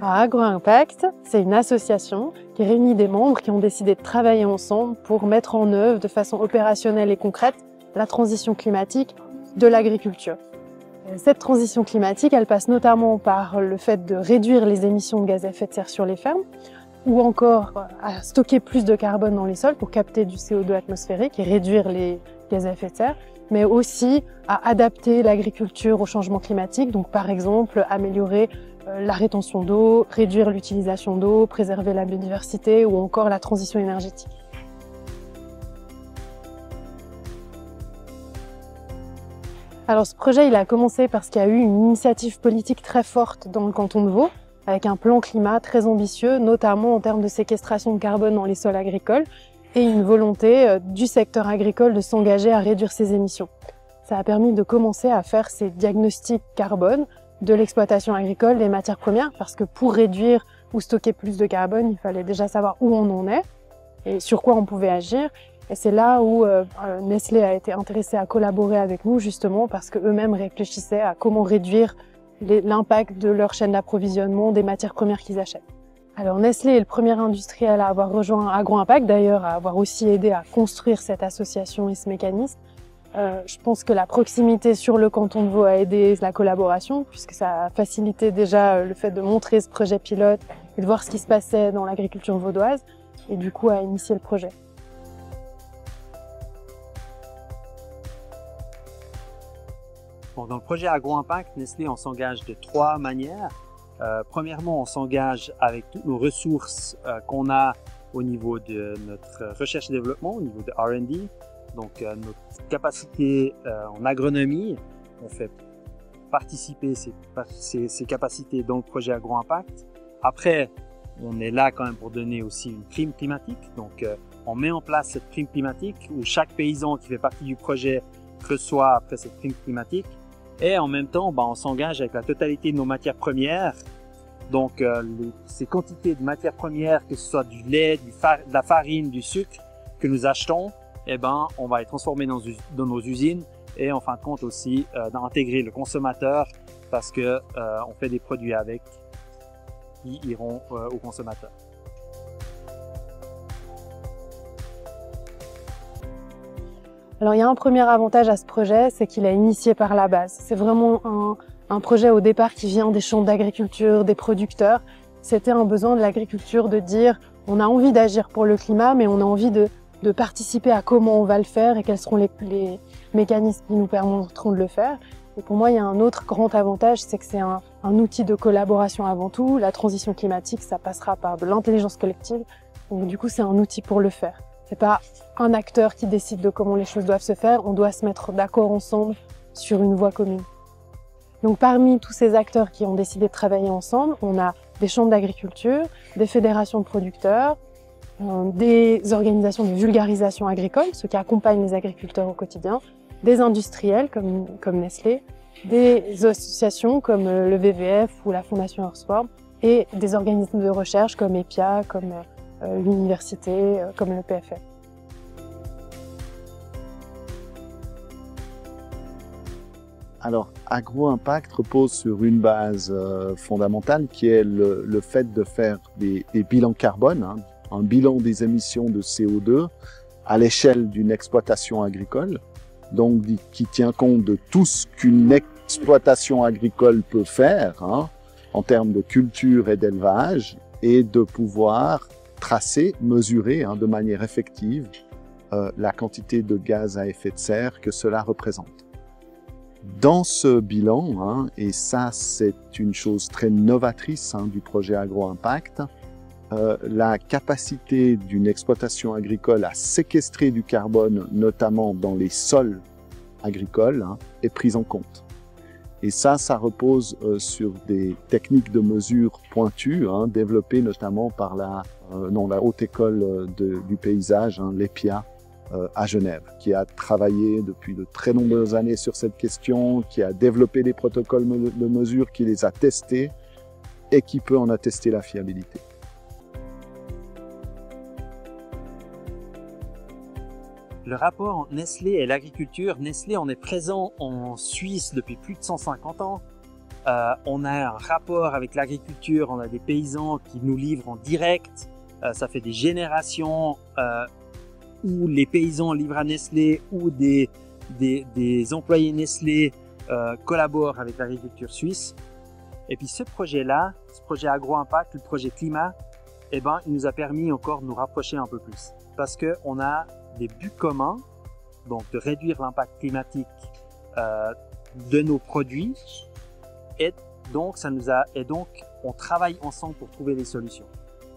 AgroImpact, c'est une association qui réunit des membres qui ont décidé de travailler ensemble pour mettre en œuvre de façon opérationnelle et concrète la transition climatique de l'agriculture. Cette transition climatique, elle passe notamment par le fait de réduire les émissions de gaz à effet de serre sur les fermes, ou encore à stocker plus de carbone dans les sols pour capter du CO2 atmosphérique et réduire les gaz à effet de serre, mais aussi à adapter l'agriculture au changement climatique, donc par exemple améliorer la rétention d'eau, réduire l'utilisation d'eau, préserver la biodiversité ou encore la transition énergétique. Alors ce projet, il a commencé parce qu'il y a eu une initiative politique très forte dans le canton de Vaud, avec un plan climat très ambitieux, notamment en termes de séquestration de carbone dans les sols agricoles, et une volonté du secteur agricole de s'engager à réduire ses émissions. Ça a permis de commencer à faire ces diagnostics carbone de l'exploitation agricole des matières premières, parce que pour réduire ou stocker plus de carbone, il fallait déjà savoir où on en est et sur quoi on pouvait agir. Et c'est là où Nestlé a été intéressé à collaborer avec nous, justement parce qu'eux-mêmes réfléchissaient à comment réduire l'impact de leur chaîne d'approvisionnement des matières premières qu'ils achètent. Alors Nestlé est le premier industriel à avoir rejoint AgroImpact, d'ailleurs à avoir aussi aidé à construire cette association et ce mécanisme. Je pense que la proximité sur le canton de Vaud a aidé la collaboration, puisque ça a facilité déjà le fait de montrer ce projet pilote et de voir ce qui se passait dans l'agriculture vaudoise, et du coup a initié le projet. Bon, dans le projet AgroImpact, Nestlé, on s'engage de trois manières. Premièrement, on s'engage avec toutes nos ressources qu'on a au niveau de notre recherche et développement, au niveau de R&D. Donc, notre capacité en agronomie, on fait participer ces capacités dans le projet AgroImpact. Après, on est là quand même pour donner aussi une prime climatique. Donc, on met en place cette prime climatique où chaque paysan qui fait partie du projet reçoit après cette prime climatique. Et en même temps, on s'engage avec la totalité de nos matières premières. Donc, ces quantités de matières premières, que ce soit du lait, de la farine, du sucre que nous achetons, on va les transformer dans nos usines et en fin de compte aussi d'intégrer le consommateur parce que on fait des produits avec qui iront au consommateur. Alors il y a un premier avantage à ce projet, c'est qu'il est initié par la base. C'est vraiment un projet au départ qui vient des champs d'agriculture, des producteurs. C'était un besoin de l'agriculture de dire on a envie d'agir pour le climat, mais on a envie de participer à comment on va le faire et quels seront les mécanismes qui nous permettront de le faire. Et pour moi, il y a un autre grand avantage, c'est que c'est un outil de collaboration avant tout. La transition climatique, ça passera par de l'intelligence collective. Donc du coup, c'est un outil pour le faire. C'est pas un acteur qui décide de comment les choses doivent se faire. On doit se mettre d'accord ensemble sur une voie commune. Donc parmi tous ces acteurs qui ont décidé de travailler ensemble, on a des chambres d'agriculture, des fédérations de producteurs, des organisations de vulgarisation agricole, ceux qui accompagnent les agriculteurs au quotidien, des industriels comme Nestlé, des associations comme le WWF ou la Fondation Earthworm et des organismes de recherche comme EPIA, comme l'université, comme le PFL. Alors, AgroImpact repose sur une base fondamentale qui est le fait de faire des bilans carbone, un bilan des émissions de CO2 à l'échelle d'une exploitation agricole, donc qui tient compte de tout ce qu'une exploitation agricole peut faire en termes de culture et d'élevage, et de pouvoir tracer, mesurer de manière effective la quantité de gaz à effet de serre que cela représente. Dans ce bilan, et ça c'est une chose très novatrice du projet AgroImpact, la capacité d'une exploitation agricole à séquestrer du carbone, notamment dans les sols agricoles, est prise en compte. Et ça repose sur des techniques de mesure pointues, développées notamment par la Haute École du Paysage, l'EPIA, à Genève, qui a travaillé depuis de très nombreuses années sur cette question, qui a développé des protocoles de mesure, qui les a testés et qui peut en attester la fiabilité. Le rapport entre Nestlé et l'agriculture, Nestlé, on est présent en Suisse depuis plus de 150 ans. On a un rapport avec l'agriculture, on a des paysans qui nous livrent en direct. Ça fait des générations où les paysans livrent à Nestlé ou des employés Nestlé collaborent avec l'agriculture suisse. Et puis ce projet-là, ce projet Agro-Impact, le projet climat, eh ben, il nous a permis encore de nous rapprocher un peu plus. Parce qu'on a des buts communs, donc de réduire l'impact climatique de nos produits. Et donc, on travaille ensemble pour trouver des solutions.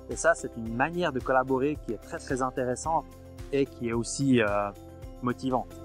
Et ça, c'est une manière de collaborer qui est très, très intéressante et qui est aussi motivante.